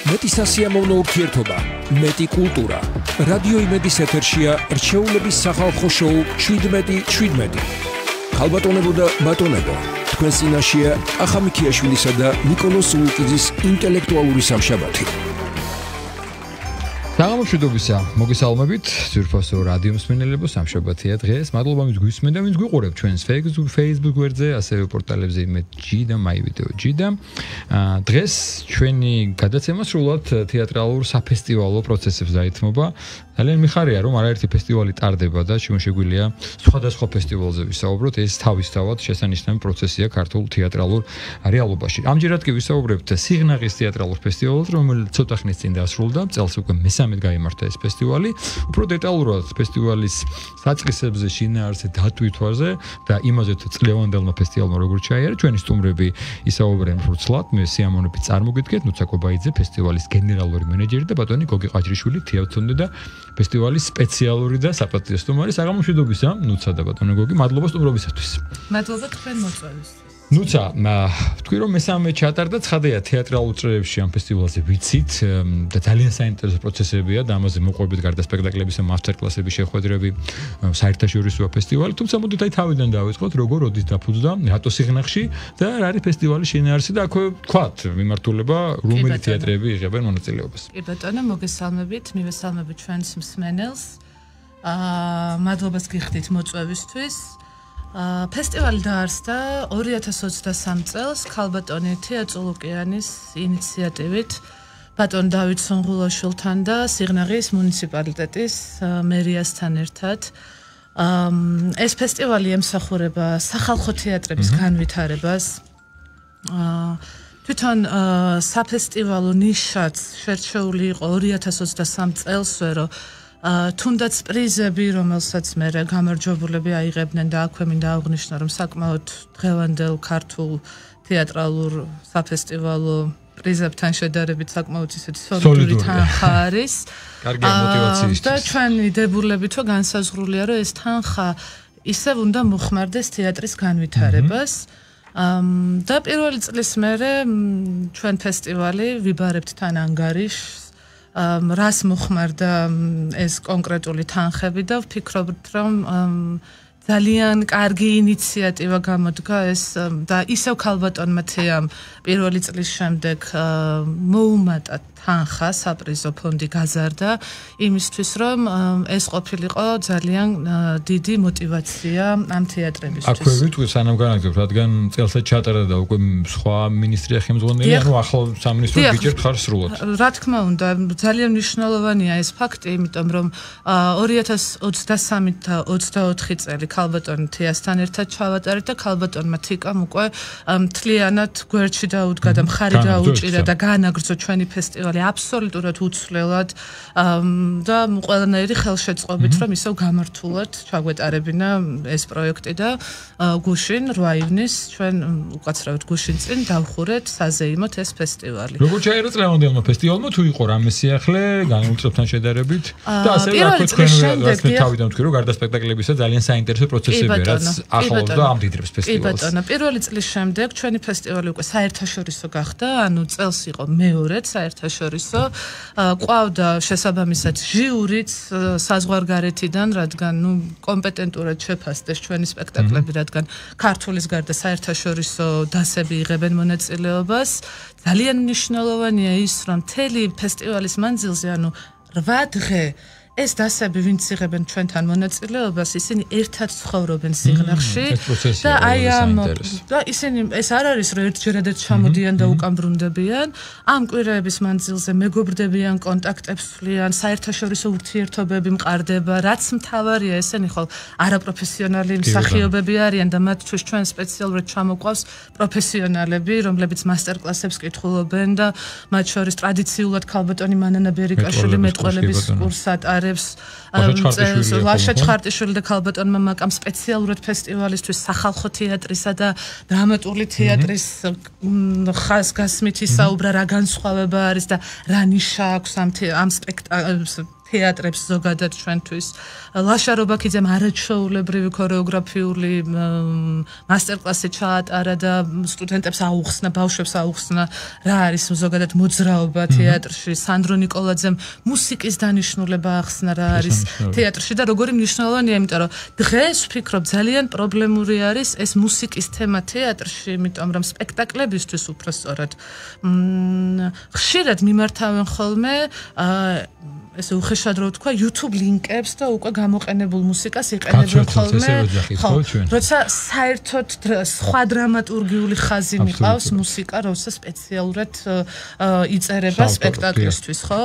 მეტი სასიამოვნო ურთიერთობა, მეტი კულტურა. რადიო იმედის ეთერშია რჩეულების სახალხო შოუ 17:17. ქალბატონებო და ბატონებო, თქვენ წინაშეა ახა მიქიაშვილისა და ნიკოლოზ ულკიძის ინტელექტუალური სამშაბათი. საღამოშვიდობისა, მოგესალმებით, ძვირფასო რადიო მსმენელებო, სამშაბათია დღეს. მადლობა ვინც გვისმენთ და ვინც გვიყურებთ ჩვენს Facebook გვერდზე, ასევე პორტალებზე იმედჯი და MyVideo-ჯი და დღეს ჩვენი გადაცემა სრულად თეატრალურ საფესტივალო პროცესებს დაეთმობა. ძალიან მიხარია, რომ არაერთი ფესტივალი ტარდება და შეგვიძლია სხვადასხვა ფესტივალზე ვისაუბროთ. ეს თავისთავად შესანიშნავი პროცესია ქართულ თეატრალურ რეალობაში. ამჯერად კი ვისაუბრებთ სიღნაღის თეატრალურ ფესტივალზე, რომელიც ცოტა ხნის წინ დასრულდა, წელს უკვე მესამედ გაიმართა ეს ფესტივალი. უფრო დეტალურად ფესტივალის საწყისებზე, შინაარსზე, დატვირთვაზე და იმაზე თუ წლევანდელმა ფესტივალმა როგორ ჩაიარა, ჩვენი სტუმრები ისაუბრენ ფურცლად. მე სიამოვნებით წარმოგიდგენთ ნუცა კობაიძე, ფესტივალის გენერალური მენეჯერი და ბატონი გოგი ყაჯრიშვილი, თეატრონდე და ფესტივალის სპეციალური და საპატიო სტუმარი. საღამოშვიდობისა, ნუცა და ბატონო გოგი, მადლობა სტუმრობისათვის. მადლობა თქვენ მოწვევისთვის. ნუცა, თქვი რომ მესამე ჩატარდა, ცხადია თეატრალურ წრეებში ამ ფესტივალზე ვიცით და ძალიან საინტერესო პროცესებია და ამაზე მოყვებით გარდა სპექტაკლებისა, მასტერკლასების შეხვედრები, საერთაშორისო ფესტივალი, თუმცა მოდით აი თავიდან დავიწყოთ, როგორ როდის დაფუძნდა, რატო სიღნაღში და რა არის ფესტივალის შინაარსი და აქვე თქვათ მიმართულება რომელი თეატრები იღებენ მონაწილეობას. კი ბატონო, მოგესალმებით, მივესალმებით ჩვენს მსმენელს. მადლობას გიხდით მოწვევისთვის. ფესტივალი დაარსდა 2023 წელს ქალბატონი თეა წულუკიანის ინიციატივით ბატონ დავით სონღულაშვილთან და სიღნაღის მუნიციპალიტეტის მერიასთან ერთად. ეს ფესტივალი ემსახურება სახალხო თეატრების განვითარებას. თვითონ საფესტივალო ნიშაც შერჩეული იყო 2023 წელსვე, რომ თუნდაც პრიზები, რომელსაც მე გამარჯვებულები აიღებდნენ და აქვე მინდა აღვნიშნო, რომ საკმაოდ დღევანდელ ქართულ თეატრალურ საფესტივალო პრიზებთან შედარებით საკმაოდ ისეთი სოლიდური თანხა არის. კარგი мотиваციისთვის. და ჩვენი დებულებით რომ განსაზღვრულია, რომ ეს თანხა ისევ უნდა მოხმარდეს თეატრის განვითარებას. და პირველი წლის მერე ჩვენ ფესტივალი ვიბარებთ თან ანგარიშს. რას მოხმარდა ეს კონკრეტული თანხები და ვფიქრობთ, რომ ძალიან კარგი ინიციატივა გამოდგა ეს და ისევ ქალბატონმა თეამ პირველი წლის შემდეგ მოუმატა თანხა, საპრიზო ფონდი გაზარდა იმისთვის, რომ ეს ყოფილიყო ძალიან დიდი мотиваცია ამ თეატრებისთვის. აქვე ვიტყვი სანამ განაგზავნებთ, რადგან წელსაც ჩატარდა და უკვე სხვა ministrია ხელმძღვანელი, ანუ ახალ სამინისტრო ბიჭერთ ხარ სრულად. რა თქმა უნდა, ძალიან მნიშვნელოვანია ეს ფაქტი, იმიტომ რომ 2023 და 24 წელი ქალბატონი თეასთან ერთად ჩავატარეთ და ქალბატონმა თიკამ უკვე მთლიანად გვერდში დაუდგა და მხარი დაუჭირა და განაგრძო ჩვენი ფესტივალი აბსოლუტურად უცვლელად და ყველანაირი ხელშეწყობით, რომ ისევ გამართულად ჩაგვეტარებინა ეს პროექტი და გუშინ 8 ივნის ჩვენ უკაცრავად გუშინ წინ დავხურეთ საზეიმოთ ეს ფესტივალი. როგორ ჩაერა წლევანდელმა ფესტივალმა, თუ იყო რამე სიახლე განულწრებთან შედარებით და ასევე აქვე თქვენ რაც მე თავიდან ვთქვი, რომ გარდა სპექტაკლებისა ძალიან საინტერესო პროცესებია, რაც ახლავს და ამდიდრებს ფესტივალს. კი ბატონო, პირველი წლის შემდეგ ჩვენი ფესტივალი უკვე საერთაშორისო გახდა, ანუ წელს იყო მეორედ საერთაშორისო. ყვავდა შესაბამისად ჟიურიც საზღვარგარეთიდან, რადგან კომპეტენტურად შეფასდეს ჩვენი სპექტაკლები, რადგან ქართულის გარდა საერთაშორისო დასები იღებენ მონაწილეობას. ძალიან მნიშვნელოვანია ის, რომ მთელი ფესტივალის მანძილზე, ანუ 8 დღე ეს დასები, ვინც იღებენ ჩვენთან მონაწილეობას, ისინი ერთად ცხოვრობენ სიღნაღში და აი და ისინი ეს არ არის, რომ ერთჯერადაც ჩამოდიან და უკან ბრუნდებიან. ამ კვირაების მანძილზე მეგობრდებიან, კონტაქტებს ვსვლიან, საერთაშორისო ურთიერთობები მყარდება, რაც მთავარია, ესენი ხო არაპროფესიონალი მსახიობები არიან და მათთვის ჩვენ სპეციალურად ჩამოყვავს პროფესიონალები, რომლებიც მასტერკლასებს კითხულობენ და მათ შორის ტრადიციულად ქალბატონი მანანა ბერიკაშვილი მეტყველების კურსს ატარებს. ლაშა ჩხარტიშვილი და ქალბატონმა მაკამ სპეციალურად ფესტივალისთვის სახალხო თეატრისა და დრამატული თეატრის ხაზგასმით ისაუბრა, რა განსხვავება არის და რა ნიშა აქვს ამ თეატრებს ზოგადად ჩვენთვის. ლაშა რობაქიძემ არაჩვეულებრივი ქორეოგრაფიული მასტერკლასი ჩაატარა და სტუდენტებს აუხსნა, ბავშვებს აუხსნა რა არის ზოგადად მოძრაობა თეატრში. სანდრო ნიკოლაძემ მუსიკის დანიშნულება ახსნა რა არის თეატრში და როგორი მნიშვნელოვანია, იმიტომ რომ დღეს ვფიქრობ ძალიან პრობლემური არის ეს მუსიკის თემა თეატრში, იმიტომ რომ სპექტაკლებისთვის უფრო სწორად ხშირად მიმართავენ ხოლმე ესე უხეშად რო ვთქვა YouTube ლინკებს და უკვე გამოყენებულ მუსიკას იყენებენ ხოლმე. ხო, როცა საერთოდ სხვა დრამატურგიული ხაზი მიყავს მუსიკა, როცა სპეციალურად იწერება სპექტაკლისთვის, ხო?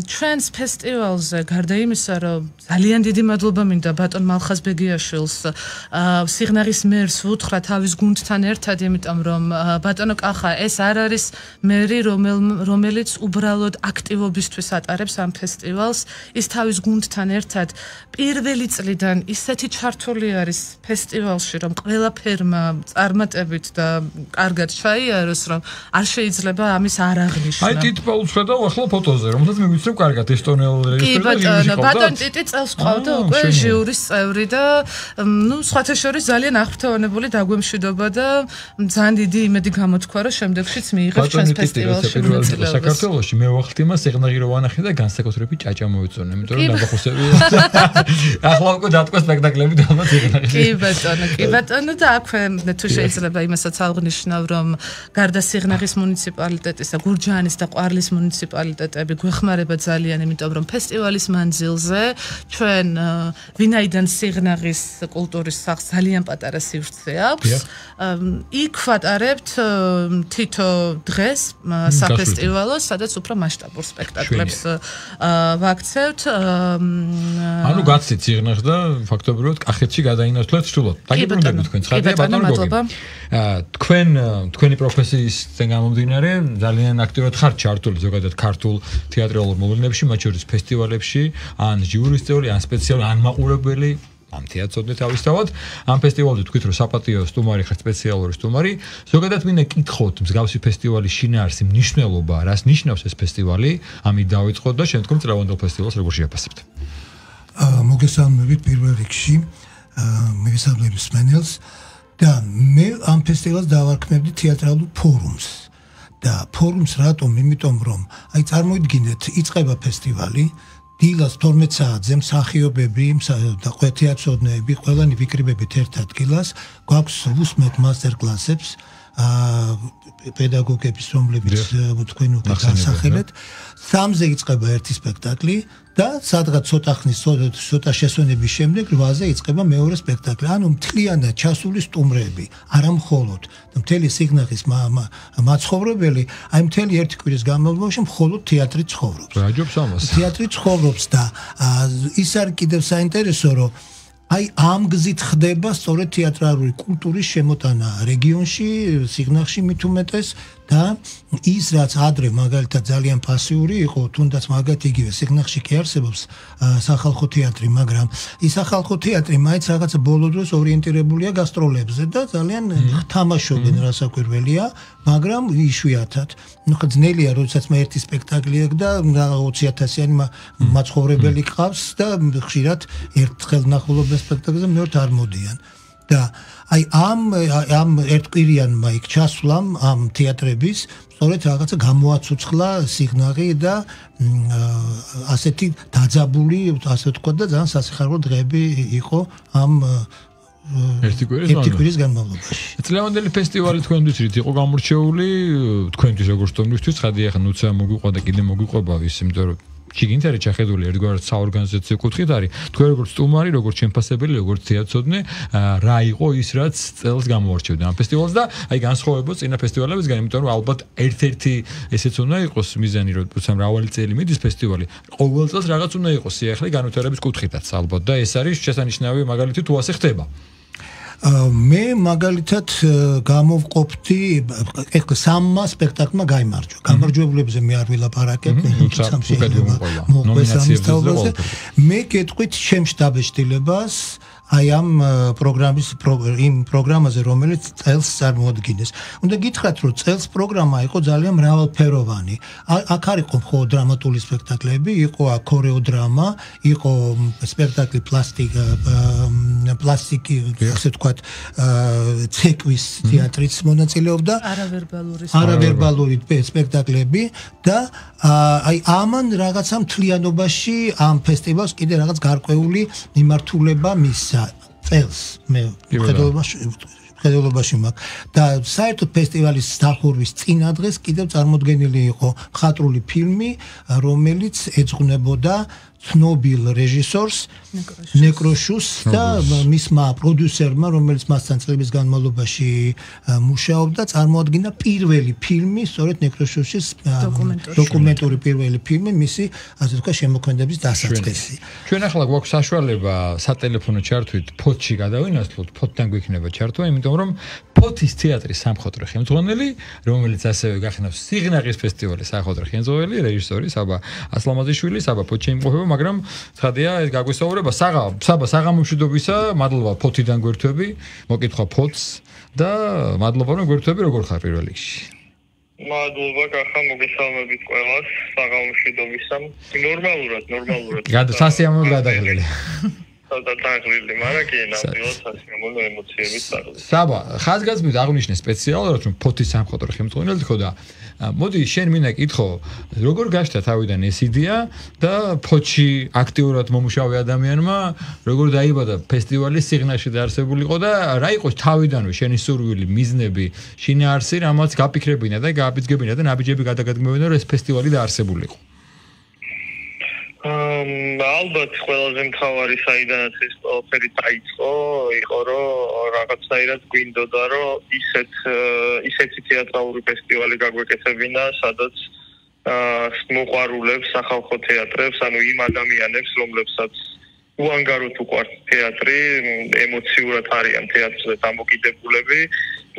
ჩვენს ფესტივალზე გარდა იმისა, რომ ძალიან დიდი მადლობა მინდა ბატონ მალხაზ ბეგიაშვილს, სიღნაღის მერს ვუთხრა თავის გუნდთან ერთად, იმიტომ რომ ბატონო კახა ეს არ არის მერი, რომელიც უბრალოდ აქტივობისთვის ატარებს ამ ფესტივალს, ის თავის გუნდთან ერთად პირველი წლიდან ისეთი ჩართული არის ფესტივალში, რომ ყველაფერმა წარმატებით და კარგად ჩაიაროს, რომ არ შეიძლება ამის არ აღნიშნა. აი ტიტპაულს ხედავ ახლა ფოტოზე, რომელსაც მივიცნობ კარგად ესტონელ რეგისტრში. ბატონ ტიტი წელს ყავდა უკვე ჟიურის წევრი და სხვათა შორის ძალიან აღფრთოვანებული დაგვემშვიდობა და ძალიან დიდი იმედი გამოთქვა, რომ შემდეგშიც მიიღებს ჩვენს ფესტივალში მონაწილეობას. საქართველოში მე ვახტი მას სიღნაღი რო ვანახე და განსაკუთრებით ჭაჭა მოეწონა, იმიტომ რომ დაბახუსები ახლა უკვე დატყვა სპექტაკლები და ალბათ სიღნაღი. კი ბატონო და აქვე თუ შეიძლება იმასაც აღნიშნავ, რომ გარდა სიღნაღის მუნიციპალიტეტისა, გურჯაანის და ყვარლის მუნიციპალიტეტები გვეხმარება ძალიან, იმიტომ რომ ფესტივალის მანძილზე ჩვენ ვინაიდან სიღნაღის კულტურის სახლს ძალიან პატარა სივრცე აქვს, იქ ვატარებთ თითო დღეს საფესტივალო, სადაც უფრო მასშტაბურ სპექტაკლებს ვაქცევთ. ანუ გაცით სიღნაღს და ფაქტობრივად კახეთში გადაინაცვლეთ სრულად. დაგიბრუნდებით თქვენ ცხადია ბატონო გოგი. თქვენი პროფესიისგან გამომდინარე ძალიან აქტიურად ხართ ჩართული ზოგადად ქართულ თეატრალურ მოვლენებში, მათ შორის ფესტივალებში, ან ჟიურის წევრი, ან სპეციალური, ან მაყურებელი, ამ თეატროდნე თავისთავად. ამ ფესტივალზე თქვით, რომ საპატიო სტუმარი ხართ, სპეციალური სტუმარი. ზოგადად მინდა კითხოთ მსგავსი ფესტივალის შინაარსი, მნიშვნელობა, რას ნიშნავს ეს ფესტივალი? ამით დავიწყოთ და შემდგომ წლევანდელ ფესტივალს როგორ შეაფასებთ? მოგესალმებით პირველ რიგში, მოგესალმებით მსმენელს და მე ამ ფესტივალს დავარქმევდი თეატრალურ ფორუმს. და ფორუმს რატომ? იმიტომ რომ აი წარმოიდგინეთ, იწყება ფესტივალი, დილას 12 საათზე მსახიობები და თეატროდნეები ყველანი ვიკრიბებით ერთ ადგილას, გვაქვს ვუსმენთ მასტერკლასებს, პედაგოგების, რომლებიც თქვენ უკვე დასახელეთ. 3-ზე იწყება ერთი სპექტაკლი და სადღაც ცოტა ხნის ცოტა შესვენების შემდეგ 8-ზე იწყება მეორე სპექტაკლი. ანუ მთლიანად ჩასული სტუმრები, არა მხოლოდ მთელი სიღნაღის მაცხოვრებელი, აი მთელი ერთი კვირის განმავლობაში მხოლოდ თეატრი ცხოვრობს. რაჯობს ამას. თეატრი ცხოვრობს და ის არის კიდევ საინტერესო, რომ აი ამ გზით ხდება სწორედ თეატრალური კულტურის შემოტანა რეგიონში, სიღნაღში მით უმეტეს და ის რაც ადრე მაგალითად ძალიან პასიური იყო, თუნდაც მაგათ იგივე სიღნაღში კი არსებობს სახალხო თეატრი, მაგრამ ის სახალხო თეატრი მაინც რაღაცა ბოლო დროს ორიენტირებულია გასტროლებზე და ძალიან თამაშობენ რასაკვირველია, მაგრამ იშვიათად. ნუ ხა ძნელია, როდესაც მე ერთი სპექტაკლი აქვს და 20,000-იანი მაცხოვრებელი ყავს და ხშირად ერთხელ ნახულობენ სპექტაკლზე, მეორე არ მოდიან. და აი ამ ერთკვირიანმა იქ ჩასვლამ ამ თეატრების სწორედ რაღაცა გამოაცოცხლა სიღნაღი და ასეთი დაძაბული, ასე ვთქვათ და ძალიან სასიხარულო დღეები იყო ამ ერთი კვირის განმავლობაში. წლევანდელი ფესტივალი თქვენთვის რით იყო გამორჩეული? თქვენთვის როგორც სტუმრისთვის, ცხადია ხა ნუცა მოგვიყვა და კიდე მოგვიყვება ის, იმიტომ რომ შიგნით არის ჩახედული ერთგვარად საორგანიზაციო კუთხით არის. თქვენ როგორც სტუმარი, როგორც შემფასებელი, როგორც თეატროდნე, რა იყო ის, რაც წელს გამოვარჩევდა ამ ფესტივალს და აი განსხვავებულ წინა ფესტივალებისგან, იმიტომ რომ ალბათ ერთ-ერთი ესეც უნდა იყოს მიზანი, როცა მრავალი წელი მიდის ფესტივალი, ყოველ წელს რაღაც უნდა იყოს სიახლე განვითარების კუთხითაც ალბათ და ეს არის შესანიშნავი მაგალითი თუ ასე ხდება. მე მაგალითად გამოვყოფდი ეხლა 3 სპექტაკლმა გაიმარჯვა. გამარჯვებულებზე მე არ ვილაპარაკებ, მე გეტყვით შემშტაბეშტილებას აი ამ პროგრამის იმ პროგრამაზე, რომელიც წელს წარმოადგენს. უნდა გითხრათ, რომ წელს პროგრამა იყო ძალიან მრავალფეროვანი. აქ არ იყო მხოლოდ დრამატული სპექტაკლები, იყო ქორეოდრამა, იყო სპექტაკლი პლასტიკი, ასე ვთქვათ, ცეკვის თეატრიც მონაწილეობდა. არავერბალური სპექტაკლები და აი ამან რაღაცა მთლიანობაში ამ ფესტივალს კიდე რაღაც გარკვეული მიმართულება მისცა წელს მე ხედულობაში მაქვს და საერთოდ ფესტივალის დახურვის წინა დღეს კიდევ წარმოდგენილი იყო მხატვრული ფილმი, რომელიც ეძღვნებოდა ცნობილ რეჟისორს ნეკროშუს და მისმა პროდიუსერმა, რომელიც მასთან წლების განმავლობაში მუშაობდა, წარმოადგინა პირველი ფილმი, სწორედ ნეკროშუსის დოკუმენტური პირველი ფილმი, მისი ასე ვთქვათ შემოქმედების დასაწყისი. ჩვენ ახლა გვაქვს საშუალება სატელეფონო ჩართვით ფოთში გადავინაცვლოთ, ფოთთან გვექნება ჩართვა, იმიტომ რომ ფოთის თეატრის სამხატვრო ხელმძღვანელი, რომელიც ასევე გახნავს სიღნაღის ფესტივალის სამხატვრო ხელმძღვანელი, რეჟისორი საბა ასლამაზიშვილი, საბა ფოთში იმყოფება, მაგრამ ცხადია ეს გაგვესაუბრება საბა საღამომშვიდობისა, მადლობა ფოთიდან გვერდთვები, მოკითხვა ფოთს და მადლობა რომ გვერდთვები როგორ ხარ პირველ რიგში. მადლობა კახა მოგესალმებით ყველას საღამომშვიდობისა. ნორმალურად. სასიამოვნო გადაღლილი. დაგლილი, მაგრამ კი ნამდვილად სასიამოვნო ემოციების საღამო. საბა, ხაზგასმით აღნიშნე სპეციალურად რომ ფოთის სამხატვრო ხელმძღვანელი ხო და მოდი შენ მინდა კითხო, როგორ გაჩნდა თავიდან ეს იდეა და ფოთში აქტიურად მომუშავე ადამიანმა როგორ დაიბადა ფესტივალის სიღნაღში დაარსებულიყო და რა იყო თავიდანვე შენი სურვილი, მიზნები, შინაარსი, რამაც გაფიქრებინა და გააბიძგებინა და ნაბიჯები გადაგადგმებინა რომ ეს ფესტივალი დაარსებულიყო. ალბათ ყველაზე მთავარი საიდანაც ეს ყველაფერი დაიწყო, იყო რომ რაღაცნაირად გვინდოდა რომ ისეთი თეატრალური ფესტივალი გაგვეკეთებინა, სადაც მოყვარულებს სახალხო თეატრებს, ანუ იმ ადამიანებს, რომლებსაც უანგაროდ უყვართ თეატრი, ემოციურად არიან თეატრზე დამოკიდებულები,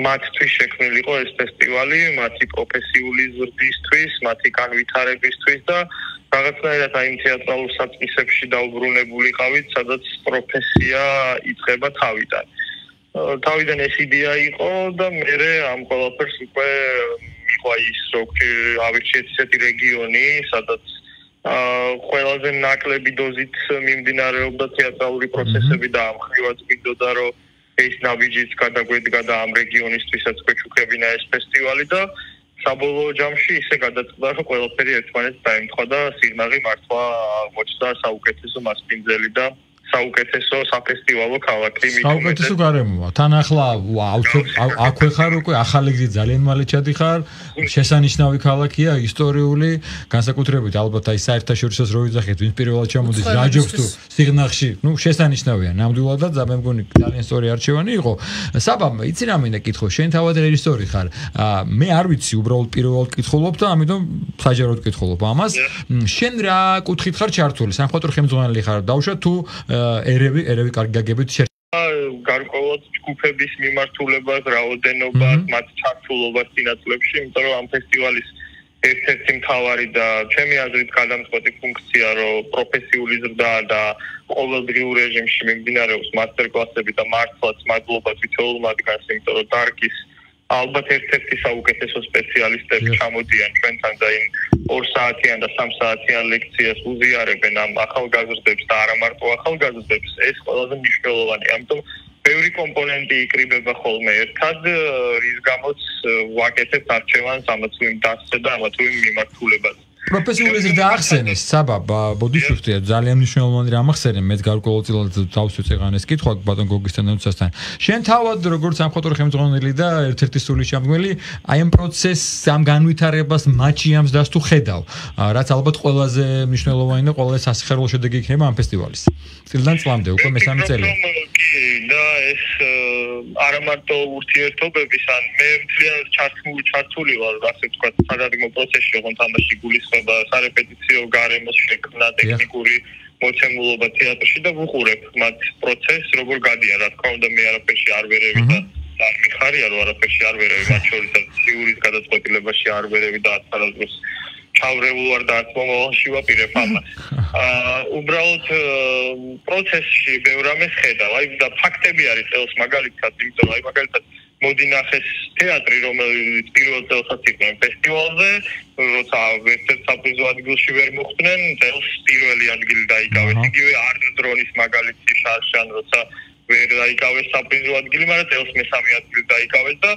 მათთვის შექმნილიყო ეს ფესტივალი, მათი პროფესიული ზრდისთვის, მათი განვითარებისთვის და რაღაცნაირად აი იმ თეატრალურ საწმისებში დაუბრუნებულიყავით, სადაც პროფესია იწყება თავიდან. თავიდან ეს იდეა იყო და მე ამ ყველაფერს უკვე მიყვა ის, რომ ავირჩიეთ ისეთი რეგიონი, სადაც ყველაზე ნაკლები დოზით მიმდინარეობდა თეატრალური პროცესები და ამ ხრივაც გვინდოდა, რომ ეს ნაბიჯიც გადაგვედგა და ამ რეგიონისთვისაც გვეჩუქებინა ეს ფესტივალი და საბოლოო ჯამში ისე გადაწყდა, რომ ყველაფერი ერთმანეთს დაემთხვა და სიღნაღი მართლა აღმოჩნდა საუკეთესო მასპინძელი და საუკეთესო საფესტივალო ქალაქი. საუკეთესო გარემოა. თან ახლა აქვე ხარ უკვე ახალი გზით ძალიან მალე ჩადიხარ. შესანიშნავი ქალაქია, ისტორიული, განსაკუთრებით ალბათ აი საერთაშორისოს რო ვიძახით, ვინც პირველად ჩამოდის რაჯობს თუ სიღნაღში, შესანიშნავია. ნამდვილადაც მე მგონი ძალიან სწორი არჩევანი იყო. საბა, იცი რა მინდა კითხო, შენ თავად რეჟისორი ხარ. მე არ ვიცი, უბრალოდ პირველად კითხულობ და ამიტომ საჯაროდ კითხულობ ამას. შენ რა კუთხით ხარ ჩართული? სამხატვრო ხელმძღვანელი ხარ? დაუშვათ თუ ერევი კარგი გაგებით გარკვეულად ჯგუფების მიმართულებას, რაოდენობას, მათ ჩართულობას წინაწლებში, იმიტომ რომ ამ ფესტივალის ერთ-ერთი მთავარი და ჩემი აზრით გადამწყვეტი ფუნქცია, რომ პროფესიული ზრდა და ყოველდღიურ რეჟიმში მიმდინარეობს მასტერკლასები და მართლაც მადლობა თითოეულ მათგანს, იმიტომ რომ დარგის ალბათ ერთ-ერთი საუკეთესო სპეციალისტები ჩამოდიან ჩვენთან და იმ 2 საათიან და 3 საათიან ლექციას უზიარებენ ამ ახალგაზრდებს და არა მარტო ახალგაზრდებს, ეს ყველაზე მნიშვნელოვანია. ამიტომ ბევრი კომპონენტი იკრიბება ხოლმე ერთად, რის გამოც ვაკეთებთ არჩევანს ამა თუ იმ დასზე და ამა თუ იმ მიმართულებაზე. პროფესიული ზრდა ახსენეს, საბა, ბოდიშუხტია ძალიან მნიშვნელოვანი რამ ახსენე, მეც გარკვეულწილად დავსვით ეღანეს კითხვა ბატონ გოგისთან და შენ თავად როგორც სამხატვრო ხელმძღვანელი და ერთ-ერთი სული შემქმნელი, აი ამ პროცესს, ამ განვითარებას მაჩიამს დას თუ ხედავ, რაც ალბათ ყველაზე მნიშვნელოვანი და ყველაზე სასიხარულო შედეგი იქნება ამ ფესტივალის. წლიდან წლამდე უკვე მესამე წელია. და ეს არა მარტო ურთიერთობების, ან მე მთლიანად ჩართული ვარ, ასე ვთქვათ, საგადგმო პროცესში, ოღონდ თამაში გულისხმობა სარეპეტიციო გარემოს შექმნა, ტექნიკური მოცემულობა თეატრში და ვუყურებ მათ პროცესს, როგორ გადიან, რა თქმა უნდა, მე არაფერში არ ვერევი და არ მიხარია, რომ არაფერში არ ვერევი, მათ შორისაც ციურის გადაწყვეტილებაში არ ვერევი და არასდროს ჩავრეულ ვარ და არც მომავალში ვაპირებ ამას. უბრალოდ პროცესში ბევრ რამეს ხედავ. აი და ფაქტები არის წელს მაგალითად, იმიტომ აი მაგალითად მოდინახეს თეატრი, რომელიც პირველ წელსაც იყო ფესტივალზე, როცა ერთ-ერთ საპრიზო ადგილში ვერ მოხვდნენ, წელს პირველი ადგილი დაიკავეს. იგივე არტ-დრონის მაგალითი შარშან, როცა ვერ დაიკავეს საპრიზო ადგილი, მაგრამ წელს მესამე ადგილი დაიკავეს და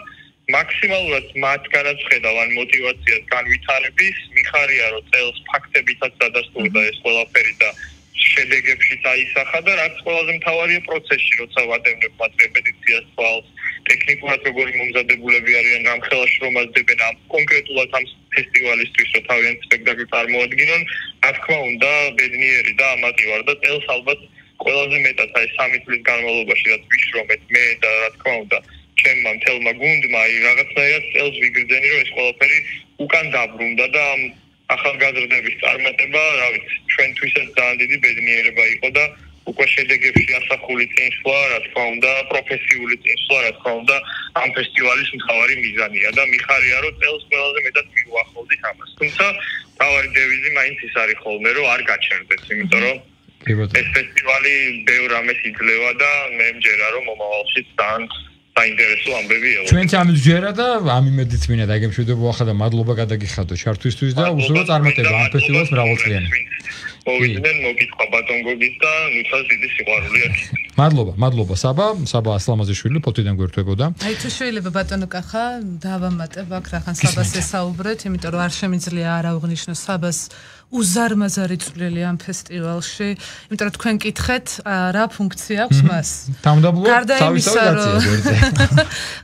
მაქსიმალურად მათგანაც ხედავ ან мотивაციას განვითარების, მიხარია რომ წელს ფაქტებითაც დადასტურდა ეს ყველაფერი და შედეგებშიც აისახა და რაც ყველაზე მთავარია პროცესში, როცა ვატევნებ მათ რეპეტიციას თვალს, ტექნიკურად როგორი მომზადებულები არიან, რამ ხელაში რომ აძებენ ამ კონკრეტულად ამ ფესტივალისთვის, რომ თავიანთ სპექტაკლს წარმოადგინონ, რა თქმა უნდა, ბედნიერი და ამათი ვარ და წელს ალბათ ყველაზე მეტად აი 3 წლის განმავლობაში რაც ვიშრომეთ მე და რა თქმა უნდა ჩემმა მთელმა გუნდმა აი რაღაცნაირად წელს ვიგრძენი რომ ეს ყველაფერი უკან დაბრუნდა და ამ ახალგაზრდების წარმატება, რა ვიცი, ჩვენთვისაც ძალიან დიდი ბედნიერება იყო და უკვე შედეგებში ასახული წინსვლა, რა თქმა უნდა, პროფესიული წინსვლა, რა თქმა უნდა, ამ ფესტივალის მთავარი მიზანია და მიხარია რომ წელს ყველაზე მეტად მიუახლოვდით ამას. თუმცა მთავარი დევიზი მაინც ის არის ხოლმე, რომ არ გაჩერდეს, იმიტომ რომ ეს ფესტივალი ბევრ რამეს იძლევა და მე მჯერა რომ მომავალშიც ძალიან საინტერესო ამბები ევა. ჩვენც ამის ჯერა და ამ იმედიც მინდა დაგემშვიდობო ახლა და მადლობა გადაგიხადო ჩართვისთვის და უსურვო წარმატება ამ ფესტივალს მრავალწლიანი. მოვიდნენ მოგითხა ბატონ გოგის და ნუცას დიდი სიყვარული აქვს. მადლობა საბა ასლამაზიშვილი ფოთიდან გვერდებოდა. აი თუ შეიძლება ბატონო კახა დავამატებ აქ რახან საბას ესაუბრეთ, იმიტომ რომ არ შემიძლია არ აღვნიშნო საბას უზარმაზარი წვლილი ამ ფესტივალში, იმიტომ რომ თქვენ კითხეთ რა ფუნქცია აქვს მას. გარდა იმისა რომ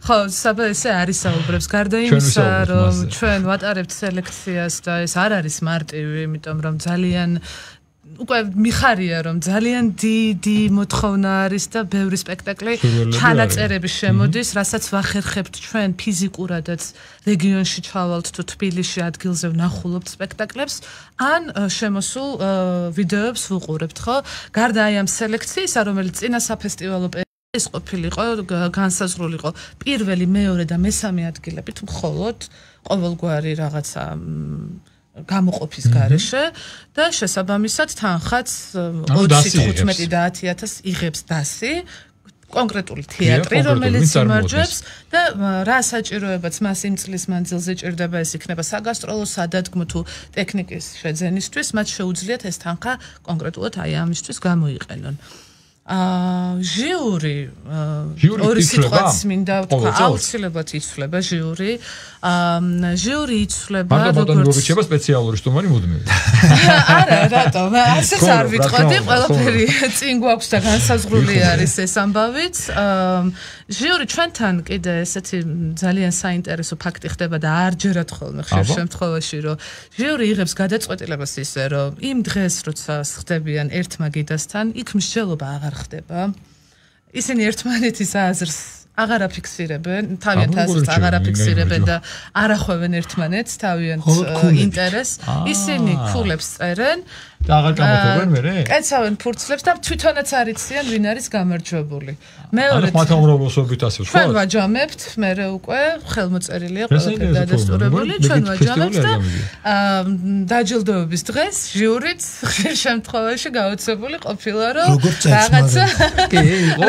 ხო, საბა ესე არის საუბრებს, გარდა იმისა რომ ჩვენ ვატარებთ სელექციას და ეს არ არის მარტივი, იმიტომ რომ ძალიან უკვე მიხარია რომ ძალიან დიდი მოთხოვნა არის და ბევრი სპექტაკლი ჩანაწერები შემოდის, რასაც ვახერხებთ ჩვენ ფიზიკურადაც რეგიონში ჩავალთ თუ თბილისში ადგილზე ვნახულობთ სპექტაკლებს, ან შემოსულ ვიდეოებს ვუყურებთ, ხო? გარდა აი ამ სელექციისა, რომელიც წინა საფესტივალო ეს ყოფილიყო, განსაზღვრულიყო პირველი, მეორე და მესამე ადგილებით მხოლოდ ყოველგვარი რაღაცა გამოყოფის გარეშე და შესაბამისად თანხაც 20-15 და 10,000 იღებს დასი კონკრეტული თეატრი, რომელიც იმარჯვებს და რა საჭიროებაც მას იმ წლის მანძილზე ჭირდება, ეს იქნება საგასტროლო, სადადგმო თუ ტექნიკის შეძენისთვის, მათ შეუძლიათ ეს თანხა კონკრეტულად აი ამისთვის გამოიყენონ. ჟიური ორი სიტყვაც მინდა ვთქვა, აუცილებლად იცვლება ჟიური. ჟიური იცვლება როგორც ბატონი გოგიჩება სპეციალური სტუმარი მუდმივი. არა, რატომ? ასეც არ ვიტყოდი, ყველაფერი წინ გვაქვს და განსაზღვრული არის ეს ამბავიც. ჟიური ჩვენთან კიდე ესეთი ძალიან საინტერესო ფაქტი ხდება და არ ჯერათ ხოლმე ხშირ შემთხვევაში, რომ ჟიური იღებს გადაწყვეტილებას ისე, რომ იმ დღეს, როცა ხდებიან ერთმა გიდასთან, იქ მსჯელობა აღარ ხდება. ისინი ერთმანეთის აზრს აღარ აფიქსირებენ, თავიანთ აზრს აღარ აფიქსირებენ და არ ახვევენ ერთმანეთს თავიანთ ინტერესს. ისინი ქულებს წერენ და აღარ გამარჯვებენ მერე? კეცავენ ფურცლებს და თვითონაც არ იციან ვინ არის გამარჯვებული. მეორე ხმათამრავლობით ასე ვთქვა. ჩვენ ვაჯამებთ, მერე უკვე ხელმოწერილია ყველაფერი დადასტურებული, ჩვენ ვაჯამებთ და დაჯილდოების დღეს ჟიურიც ხშირ შემთხვევაში გაოცებული ყოფილა, რომ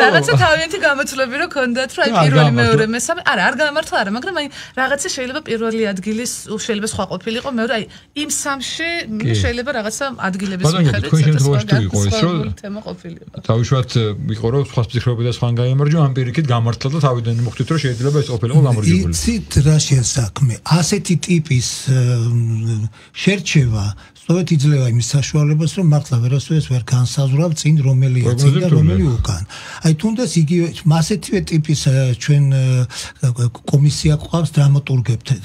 რაღაცა თავიანთი გამოცვლები რო ქონდათ, რომ აი პირველი, მეორე, მესამე, არ გამართლა არა, მაგრამ აი რაღაცა შეიძლება პირველი ადგილის შეიძლება სხვა ყოფილიყო, მეორე აი იმ სამში შეიძლება რაღაცა ადგილების მიხედვით თქვენ შემთხვევაში თუ იყო ეს რომ თემა ყოფილიყო. თავისუფლად იყო რომ სხვა ფსიქოლოგი და სხვა გაიმარჯვა, ამ პირიქით გამართლა და თავიდან მოხდით რომ შეიძლება ეს ყოფილიყო გამარჯვებული. იცით რა შეასაქმე? ასეთი ტიპის შერჩევა სწორედ იძლევა იმის საშუალებას, რომ მართლა ვერასოდეს ვერ განსაზღვრავ წინ რომელია წინ და რომელი უკან. აი თუნდაც იგივე ასეთივე ტიპის ჩვენ კომისია ყავს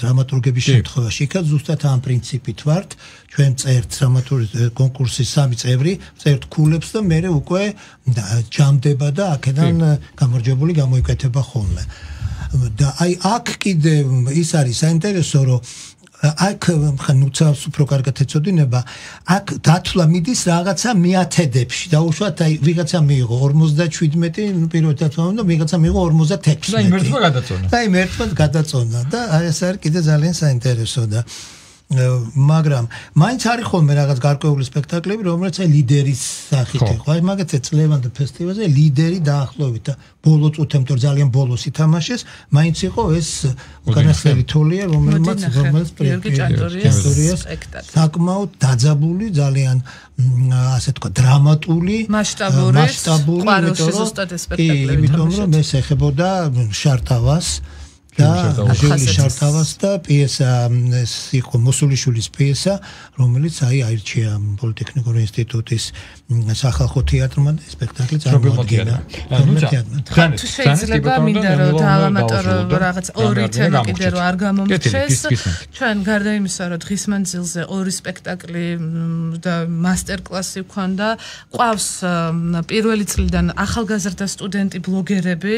დრამატურგების შემთხვევაში. იქაც ზუსტად ამ პრინციპით ვართ. ჩვენ წერთ დრამატურგიის კონკურსის 3 წევრი, წერთ ქულებს და მე უკვე ჯამდება და აქედან გამარჯვებული გამოიკეთება ხოლმე. და აი აქ კიდე ის არის საინტერესო, რომ აქ ხანუცავს უფრო კარგად ეცოდინება, აქ დათვლა მიდის რაღაცა მეათედებში. დაუშვათ აი ვიღაცა მიიღო 57, პირველ დათვლა უნდა ვიღაცა მიიღო 56. და იმ ერთმა გადაწონა. და იმ ერთმა გადაწონა და აი ეს არის კიდე ძალიან საინტერესო და მაგრამ მაინც არის ხოლმე რაღაც გარკვეული სპექტაკლები, რომელიც ლიდერის სახით იყო. აი მაგათაც წლევანდელ ფესტივალზე ლიდერი დაახლოებით და ბოლო წუთამდე ძალიან ბოლოს ითამაშეს, მაინც იყო ეს უკანასკნელი თოლია, რომელიც გიორგი ჭანტურიას საკმაოდ დაძაბული, ძალიან ასე თქვა დრამატული, მასშტაბური, იმიტომ რომ ეს ეხებოდა შარტავას და ჟელი შარტავას და პიესა ეს იყო მოსულიშვილის პიესა, რომელიც აირჩია პოლიტექნიკური ინსტიტუტის სახალხო თეატრმა და სპექტაკლი წარმოადგენა. თუ შეიძლება მინდა რომ დაალამატორო რაღაც ორი თემა კიდე რომ არ გამომრჩეს, ჩვენ გარდა იმისა რომ დღის მანძილზე ორი სპექტაკლი და მასტერკლასი ვქონდა, ყავს პირველი წლიდან ახალგაზრდა სტუდენტი ბლოგერები,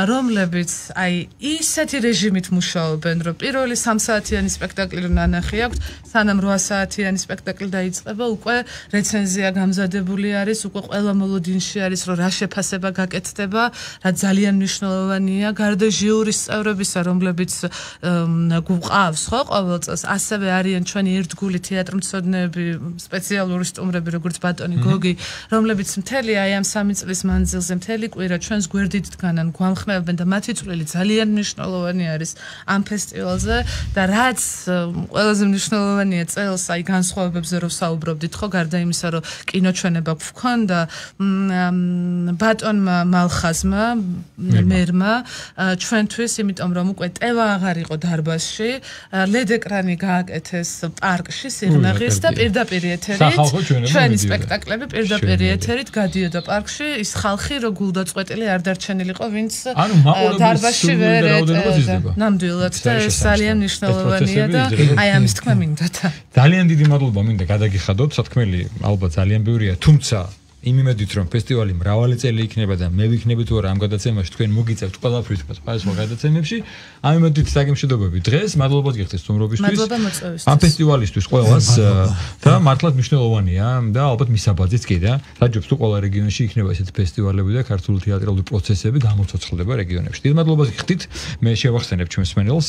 რომლებიც აი ისეთი რეჟიმით მუშაობენ, რომ პირველი 3 საათიანი სპექტაკლი რომ ნანახი აქვს, სანამ 8 საათიანი სპექტაკლი დაიწყება, უკვე რეცენზია გამზადებული არის, უკვე ყველა მოლოდინში არის, რომ რა შეფასება გაკეთდება, რა ძალიან მნიშვნელოვანია, გარდა ჟიურის წევრებისა, რომლებიც გვყავს, ხო, ყოველ წელს, ასევე არიან ჩვენი ერთგული თეატრმცოდნეები, სპეციალური სტუმრები, როგორც ბატონი გოგი, რომლებიც მთელი აი ამ 3 წლის მანძილზე მთელი კვირა ჩვენს გვერდით დგანან, გვამხმევენ და მათი წვლილი ძალიან მნიშვნელოვანი არის ამ ფესტივალზე და რაც ყველაზე მნიშვნელოვანია წელს აი განსხვავებებზე რომ საუბრობდით ხო გარდა იმისა რომ კინოჩვენება გვქონდა ბატონმა მალხაზმა მერმა ჩვენთვის იმიტომ რომ უკვე ტევა აღარ იყო დარბაზში ლედ ეკრანი გააკეთეს პარკში სიღნაღის და პირდაპირ ეთერით ჩვენი სპექტაკლები პირდაპირ ეთერით გადიოდა პარკში ის ხალხი რო გულდაწყვეტილი არ დარჩენილიყო ვინც დარბაზში ვერ ნამდვილად და ეს ძალიან მნიშვნელოვანია და აი ამის თქმა მინდა და ძალიან დიდი მადლობა მინდა გადაგიხადოთ სათქმელი ალბათ ძალიან ბევრია თუმცა იმედით რომ ფესტივალი მრავალი წელი იქნება და მე ვიქნები თუ არა ამ გადაცემაში თქვენ მოგიწევთ ყველაფრის სხვა გადაცემებში ამ იმედით საგემშვიდობები დღეს მადლობა გიხდით სტუმრობისთვის ამ ფესტივალისთვის ყველას და მართლაც მნიშვნელოვანია და ალბათ მისაბაძიც კი და საჯობს თუ ყველა რეგიონში იქნება ესეთი ფესტივალები და ქართული თეატრალური პროცესები გამოცოცხლდება რეგიონებში დიდ მადლობას გიხდით მე შევახსენებ ჩვენს მსმენელს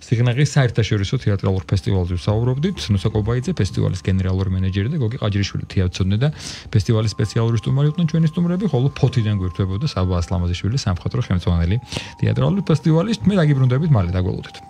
სიღნაღის საერთაშორისო თეატრალურ ფესტივალზე ვსაუბრობდით ნუსა კობაიძე ფესტივალის გენერალური მენეჯერი და გოგი ყაჯრიშვილი თეატრმცოდნე და ფესტივალის სპეციალური სტუმარი იყვნენ ჩვენი სტუმრები, ხოლო ფოთიდან გვერდებოდა საბა ასლამაზიშვილი სამხატვრო ხელმძღვანელი თეატრალური ფესტივალის. მე დაგიბრუნდებით მალე დაგველოდეთ.